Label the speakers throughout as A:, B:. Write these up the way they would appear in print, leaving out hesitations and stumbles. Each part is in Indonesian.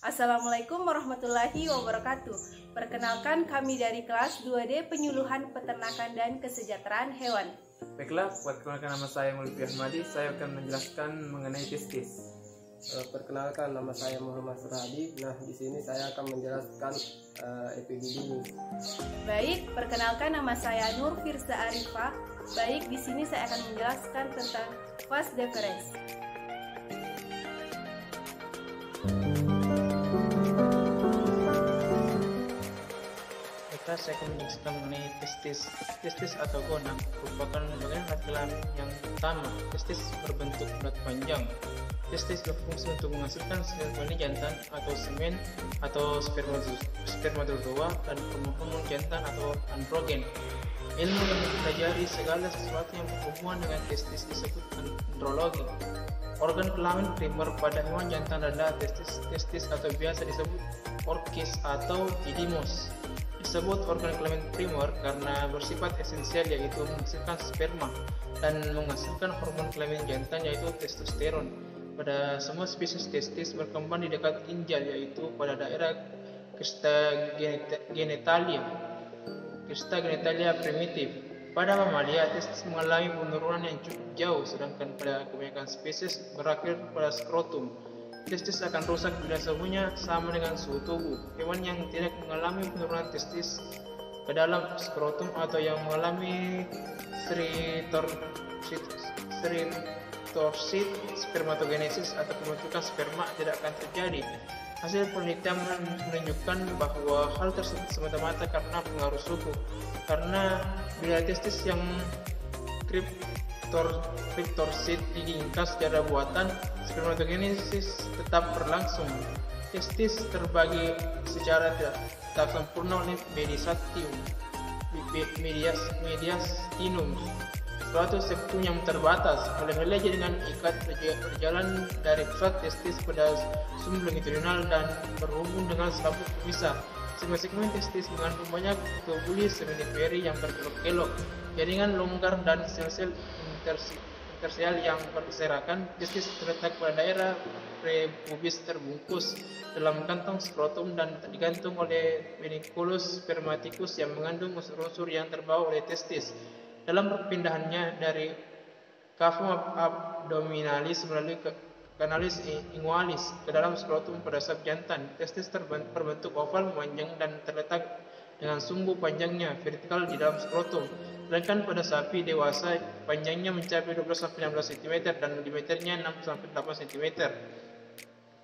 A: Assalamualaikum warahmatullahi wabarakatuh. Perkenalkan, kami dari kelas 2D Penyuluhan Peternakan dan Kesejahteraan Hewan.
B: Baiklah, perkenalkan nama saya Mulki Ahmadi. Saya akan menjelaskan mengenai testis.
C: Perkenalkan, nama saya Muhammad Suradi. Nah, di sini saya akan menjelaskan epididimi.
A: Baik, perkenalkan nama saya Nur Firza Arifah. Baik, di sini saya akan menjelaskan tentang vas deferens.
D: Saya akan menjelaskan mengenai testis. Testis atau gonad merupakan bagian laki-laki yang utama. Testis berbentuk bulat panjang. Testis berfungsi untuk menghasilkan sel janin jantan atau semen atau spermatozoa dan hormon jantan atau androgen. Ilmu yang mempelajari segala sesuatu yang berhubungan dengan testis disebut andrologi. Organ kelamin primer pada hewan jantan adalah testis atau biasa disebut orkis atau didymos. Disebut organ kelamin primer karena bersifat esensial, yaitu menghasilkan sperma dan menghasilkan hormon kelamin jantan yaitu testosteron. Pada semua spesies testis berkembang di dekat ginjal, yaitu pada daerah crista genitalia primitif. Pada mamalia, testis mengalami penurunan yang cukup jauh, sedangkan pada kebanyakan spesies berakhir pada skrotum. Testis akan rusak bila suhunya sama dengan suhu tubuh. Hewan yang tidak mengalami penurunan testis ke dalam skrotum atau yang mengalami stertorsid spermatogenesis atau pembentukan sperma tidak akan terjadi. Hasil penelitian menunjukkan bahwa hal tersebut semata-mata karena pengaruh suhu. Karena bila testis yang kriptorsid diingkas secara buatan, spermatogenesis tetap berlangsung. Testis terbagi secara tak sempurna oleh mediastinum, suatu septum yang terbatas. Helai-helai jaringan ikat berjalan dari pusat testis pada sumbu longitudinal dan berhubung dengan selaput pemisah. Segmen testis mengandung banyak tubuli seminiferi yang berkelok-kelok, jaringan longgar dan sel-sel interstisial yang berserakan. Testis terletak pada daerah prepubis terbungkus dalam kantong skrotum dan digantung oleh pediculus spermaticus yang mengandung unsur-unsur yang terbawa oleh testis. Dalam perpindahannya dari cavum abdominalis melalui canalis ingualis ke dalam skrotum pada sab jantan, testis berbentuk oval memanjang dan terletak dengan sumbu panjangnya vertikal di dalam skrotum. Sedangkan pada sapi dewasa, panjangnya mencapai 12-16 cm dan diameternya 6-8 cm.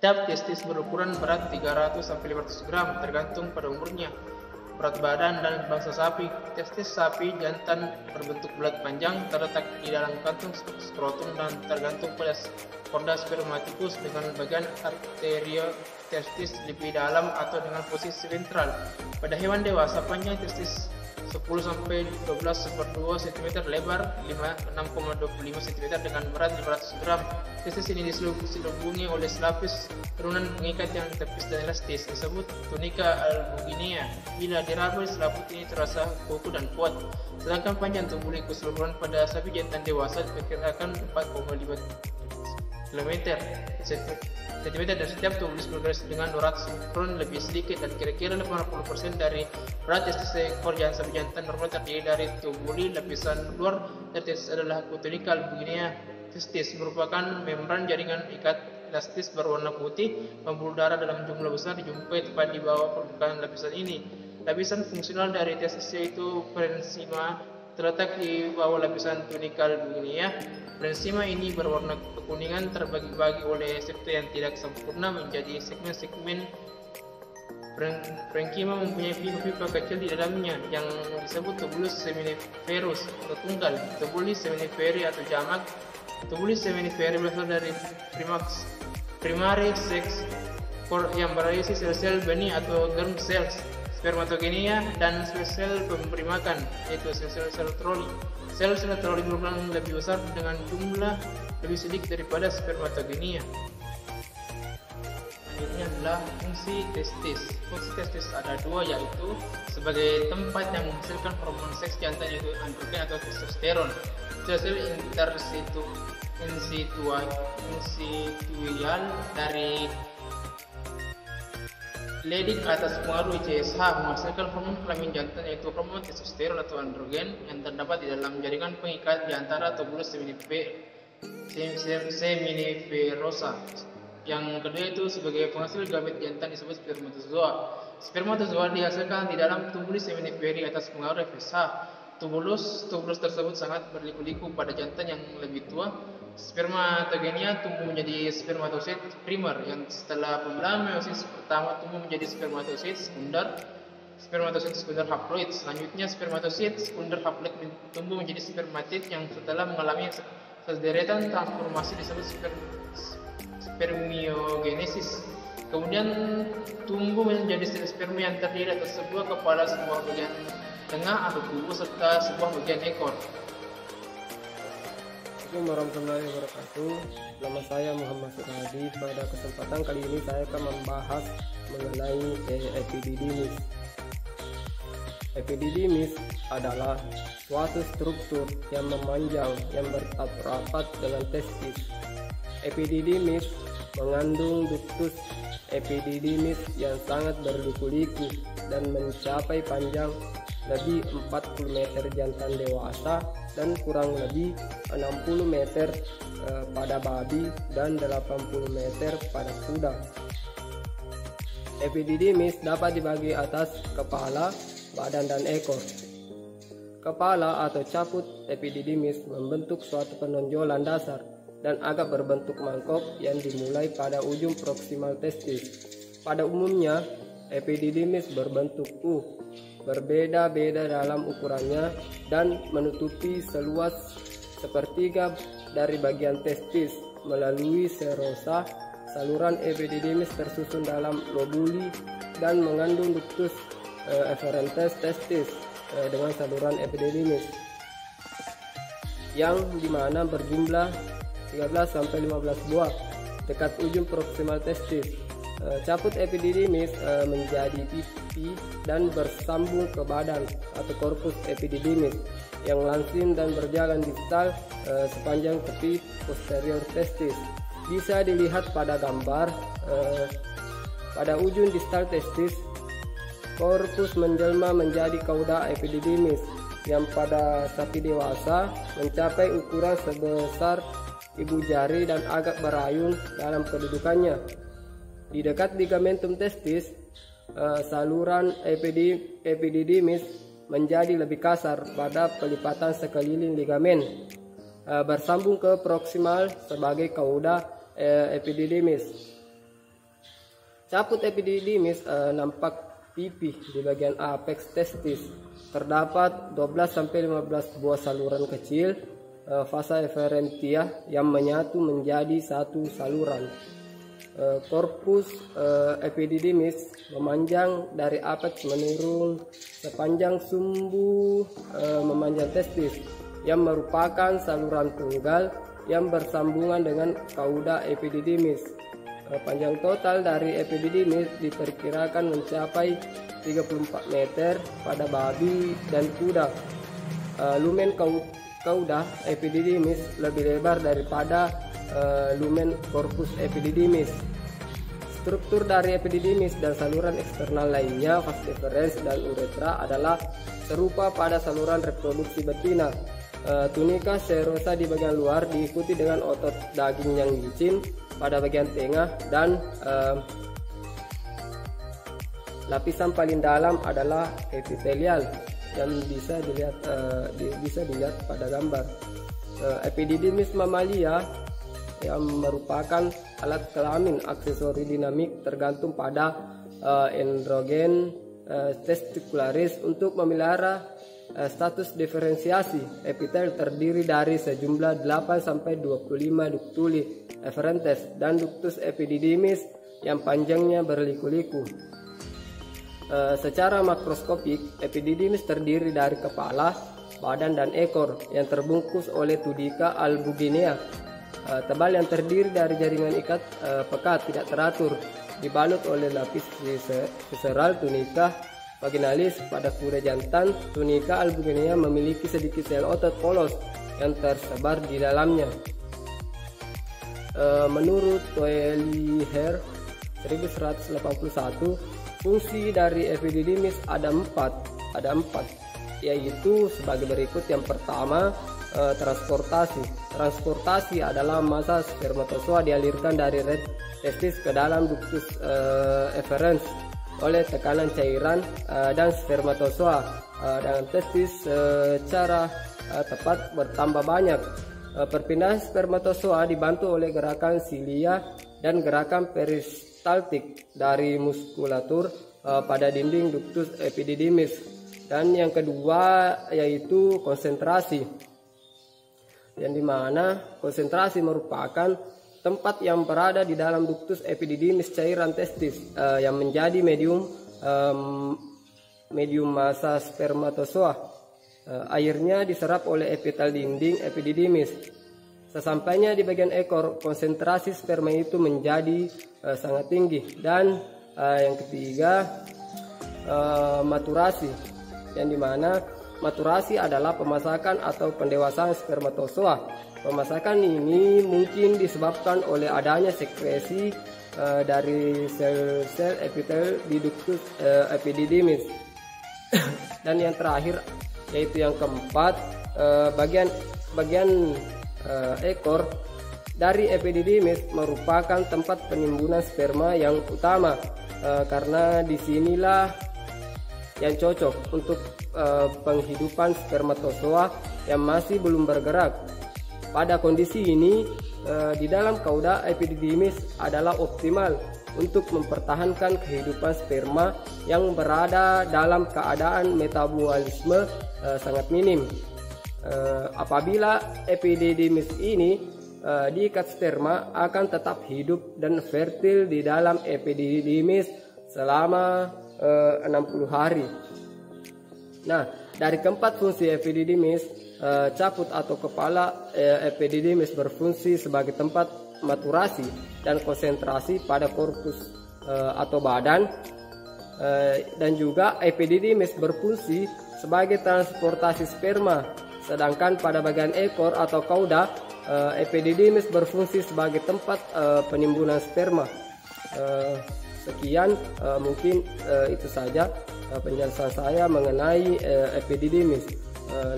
D: Tiap testis berukuran berat 300-500 gram tergantung pada umurnya, berat badan dan bangsa sapi. Testis sapi jantan berbentuk bulat panjang, terletak di dalam kantung skrotum dan tergantung pada korda spermaticus dengan bagian arteria testis lebih dalam atau dengan posisi ventral. Pada hewan dewasa, panjang testis 10-12 /2 cm, lebar 6,25 cm dengan berat 500 gram. Testis ini diselubungi oleh selapis turunan pengikat yang tipis dan elastis disebut tunika albuginea. Bila diraba, selaput ini terasa kuku dan kuat. Sedangkan panjang tubuli keseluruhan pada sapi jantan dewasa diperkirakan 4,5 cm dan setiap tubulis bergaris dengan 200 mikron lebih sedikit, dan kira-kira 80% dari berat testis seekor sapi jantan normal terdiri dari tubuli. Lapisan luar dari testis adalah tunika albuginea. Testis merupakan membran jaringan ikat elastis berwarna putih. Pembuluh darah dalam jumlah besar dijumpai tepat di bawah permukaan lapisan ini. Lapisan fungsional dari testis yaitu parenchyma terletak di bawah lapisan tunika albuginea. Parenchyma ini berwarna kekuningan, terbagi-bagi oleh septa yang tidak sempurna menjadi segmen-segmen. Parenchyma mempunyai pipa-pipa kecil di dalamnya yang disebut tubulus seminiferus atau tunggal, tubulus seminiferi atau jamak. Tubulus seminiferi berasal dari primary sex core yang berisi sel-sel benih atau germ cells, spermatogenea, dan sel-sel pemberi makan, yaitu sel-sel troli. Sel-sel troli berukuran lebih besar dengan jumlah lebih sedikit daripada spermatogenea. Selanjutnya adalah fungsi testis. Fungsi testis ada dua, yaitu sebagai tempat yang menghasilkan hormon seks jantan yaitu androgen atau testosteron. Sel-sel insitual dari Ledik atas pengaruh ICSH menghasilkan hormon kelamin jantan yaitu hormon testosteron atau androgen yang terdapat di dalam jaringan pengikat di antara tubulus seminiferosa. Yang kedua itu sebagai penghasil gamet jantan disebut spermatozoa. Spermatozoa dihasilkan di dalam tubulus seminiferi atas pengaruh FSH. Tubulus tersebut sangat berliku-liku pada jantan yang lebih tua. Spermatogenia tumbuh menjadi spermatosit primer yang setelah pembelahan meiosis pertama tumbuh menjadi spermatosit sekunder haploid. Selanjutnya spermatosit sekunder haploid tumbuh menjadi spermatid yang setelah mengalami sederetan transformasi disebut spermiogenesis. Kemudian tumbuh menjadi sel sperma yang terdiri atas sebuah kepala, sebuah bagian tengah atau tubuh serta sebuah bagian ekor.
C: Assalamualaikum warahmatullahi wabarakatuh. Nama saya Muhammad Suradi. Pada kesempatan kali ini saya akan membahas mengenai epididymis. Epididymis adalah suatu struktur yang memanjang yang rapat dengan testis. Epididymis mengandung ductus epididymis yang sangat berliku-liku dan mencapai panjang lebih 40 meter jantan dewasa dan kurang lebih 60 meter pada babi dan 80 meter pada kuda. Epididymis dapat dibagi atas kepala, badan, dan ekor. Kepala atau caput epididymis membentuk suatu penonjolan dasar dan agak berbentuk mangkok yang dimulai pada ujung proksimal testis. Pada umumnya, epididymis berbentuk U, berbeda-beda dalam ukurannya dan menutupi seluas sepertiga dari bagian testis. Melalui serosa, saluran epididymis tersusun dalam lobuli dan mengandung ductus efferentes testis dengan saluran epididymis yang dimana berjumlah 13-15 buah dekat ujung proksimal testis. Caput epididymis menjadi pipi dan bersambung ke badan atau korpus epididymis yang langsing dan berjalan distal sepanjang tepi posterior testis. Bisa dilihat pada gambar pada ujung distal testis, korpus menjelma menjadi kauda epididymis yang pada sapi dewasa mencapai ukuran sebesar ibu jari dan agak berayun dalam kedudukannya. Di dekat ligamentum testis, saluran epididymis menjadi lebih kasar pada pelipatan sekeliling ligamen, bersambung ke proksimal sebagai kauda epididymis. Caput epididymis nampak pipih di bagian apex testis. Terdapat 12-15 buah saluran kecil, vasa efferentia, yang menyatu menjadi satu saluran. Korpus epididymis memanjang dari apex menurun sepanjang sumbu memanjang testis yang merupakan saluran tunggal yang bersambungan dengan kauda epididymis. Panjang total dari epididymis diperkirakan mencapai 34 meter pada babi dan kuda. Lumen kauda epididymis lebih lebar daripada lumen korpus epididymis. Struktur dari epididymis dan saluran eksternal lainnya, vas deferens dan uretra, adalah serupa pada saluran reproduksi betina. Tunika serosa di bagian luar diikuti dengan otot daging yang licin pada bagian tengah dan lapisan paling dalam adalah epitelial yang bisa dilihat pada gambar. Epididymis mamalia yang merupakan alat kelamin aksesori dinamik tergantung pada androgen testicularis untuk memelihara status diferensiasi. Epitel terdiri dari sejumlah 8-25 ductuli efferentes dan ductus epididymis yang panjangnya berliku-liku. Secara makroskopik, epididymis terdiri dari kepala, badan, dan ekor yang terbungkus oleh tunica albuginea tebal yang terdiri dari jaringan ikat pekat tidak teratur dibalut oleh lapis visceral tunica vaginalis. Pada kuda jantan, tunica albuginea memiliki sedikit sel otot polos yang tersebar di dalamnya. Menurut Toeliher, 1181, fungsi dari epididymis ada empat, yaitu sebagai berikut. Yang pertama, transportasi adalah massa spermatozoa dialirkan dari red testis ke dalam ductus efferens oleh tekanan cairan dan spermatozoa dalam testis secara tepat bertambah banyak. Perpindahan spermatozoa dibantu oleh gerakan silia dan gerakan peristaltik dari muskulatur pada dinding ductus epididymis. Dan yang kedua yaitu konsentrasi, yang dimana konsentrasi merupakan tempat yang berada di dalam ductus epididymis cairan testis yang menjadi medium massa spermatozoa. Airnya diserap oleh epitel dinding epididymis. Sesampainya di bagian ekor, konsentrasi sperma itu menjadi sangat tinggi. Dan yang ketiga, maturasi, yang dimana maturasi adalah pemasakan atau pendewasaan spermatozoa. Pemasakan ini mungkin disebabkan oleh adanya sekresi dari sel-sel epitel di ductus epididymis. Dan yang terakhir yaitu yang keempat, bagian ekor dari epididymis merupakan tempat penimbunan sperma yang utama, karena disinilah yang cocok untuk penghidupan spermatozoa yang masih belum bergerak. Pada kondisi ini, di dalam kauda epididymis adalah optimal untuk mempertahankan kehidupan sperma yang berada dalam keadaan metabolisme sangat minim. Apabila epididymis ini diikat, sperma akan tetap hidup dan fertil di dalam epididymis selama 60 hari. Nah, dari keempat fungsi epididymis, caput atau kepala epididymis berfungsi sebagai tempat maturasi dan konsentrasi pada korpus atau badan, dan juga epididymis berfungsi sebagai transportasi sperma. Sedangkan pada bagian ekor atau kauda, epididymis berfungsi sebagai tempat penimbunan sperma. Sekian mungkin itu saja penjelasan saya mengenai epididymis.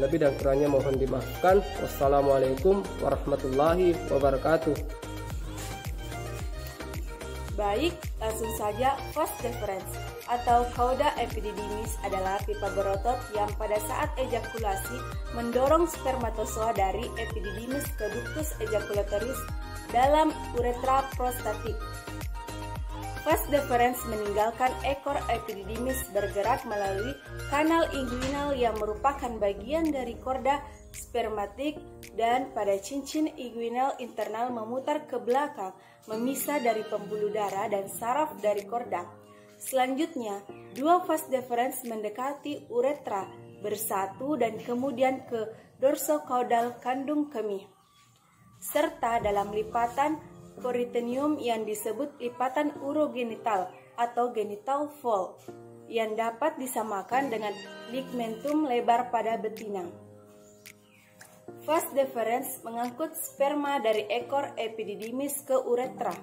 C: Lebih dan kurangnya mohon dimaafkan. Wassalamualaikum warahmatullahi wabarakatuh.
A: Baik, langsung saja. Vas deferens atau cauda epididymis adalah pipa berotot yang pada saat ejakulasi mendorong spermatozoa dari epididymis ke ductus ejaculatoris dalam uretra prostatik. Vas deferens meninggalkan ekor epididymis bergerak melalui kanal inguinal yang merupakan bagian dari korda spermatik, dan pada cincin inguinal internal memutar ke belakang, memisah dari pembuluh darah dan saraf dari korda. Selanjutnya, dua vas deferens mendekati uretra, bersatu dan kemudian ke dorsocaudal kandung kemih, serta dalam lipatan peritoneum yang disebut lipatan urogenital atau genital fold, yang dapat disamakan dengan ligmentum lebar pada betina. Vas deferens mengangkut sperma dari ekor epididymis ke uretra.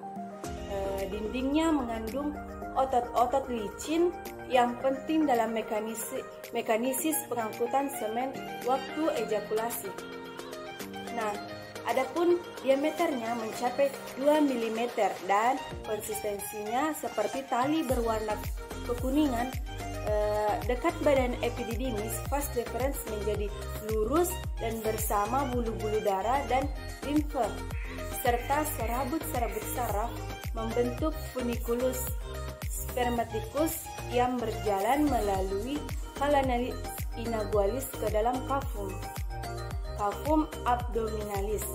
A: Dindingnya mengandung otot-otot licin yang penting dalam mekanisis pengangkutan semen waktu ejakulasi. Nah, adapun diameternya mencapai 2 mm dan konsistensinya seperti tali berwarna kekuningan. Dekat badan epididymis, vas deferens menjadi lurus dan bersama bulu-bulu darah dan limfe, serta serabut-serabut saraf membentuk funiculus spermaticus yang berjalan melalui canalis inagualis ke dalam cavum abdominalis.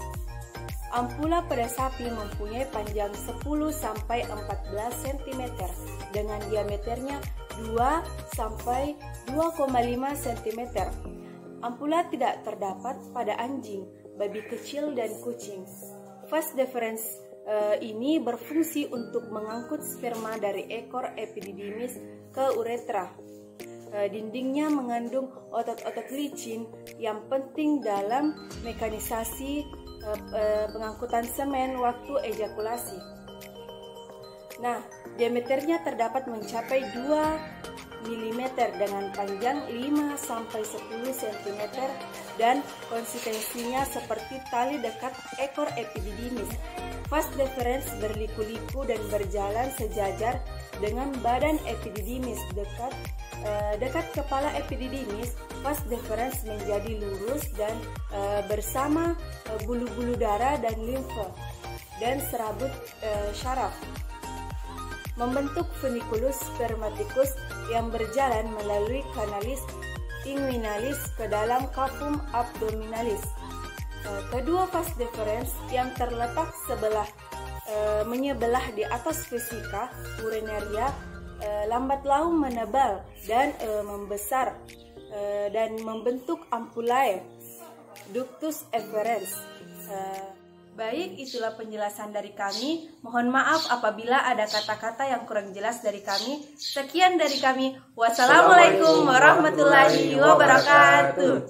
A: Ampula pada sapi mempunyai panjang 10-14 cm dengan diameternya 2-2,5 cm. Ampula tidak terdapat pada anjing, babi kecil dan kucing. Vas deferens ini berfungsi untuk mengangkut sperma dari ekor epididymis ke uretra. Dindingnya mengandung otot-otot licin yang penting dalam mekanisasi pengangkutan semen waktu ejakulasi. Nah, Diameternya terdapat mencapai 2 mm dengan panjang 5-10 cm dan konsistensinya seperti tali dekat ekor epididymis. Vas deferens berliku-liku dan berjalan sejajar dengan badan epididymis. Dekat kepala epididymis, vas deferens menjadi lurus dan bersama bulu-bulu darah dan limfa dan serabut syaraf. Membentuk funiculus spermaticus yang berjalan melalui kanalis inguinalis ke dalam cavum abdominalis. Kedua vas deferens yang terletak menyebelah di atas vesika urinaria lambat laun menebal dan membesar dan membentuk ampulae ductus efferens. Baik, itulah penjelasan dari kami. Mohon maaf apabila ada kata-kata yang kurang jelas dari kami. Sekian dari kami. Wassalamualaikum warahmatullahi wabarakatuh.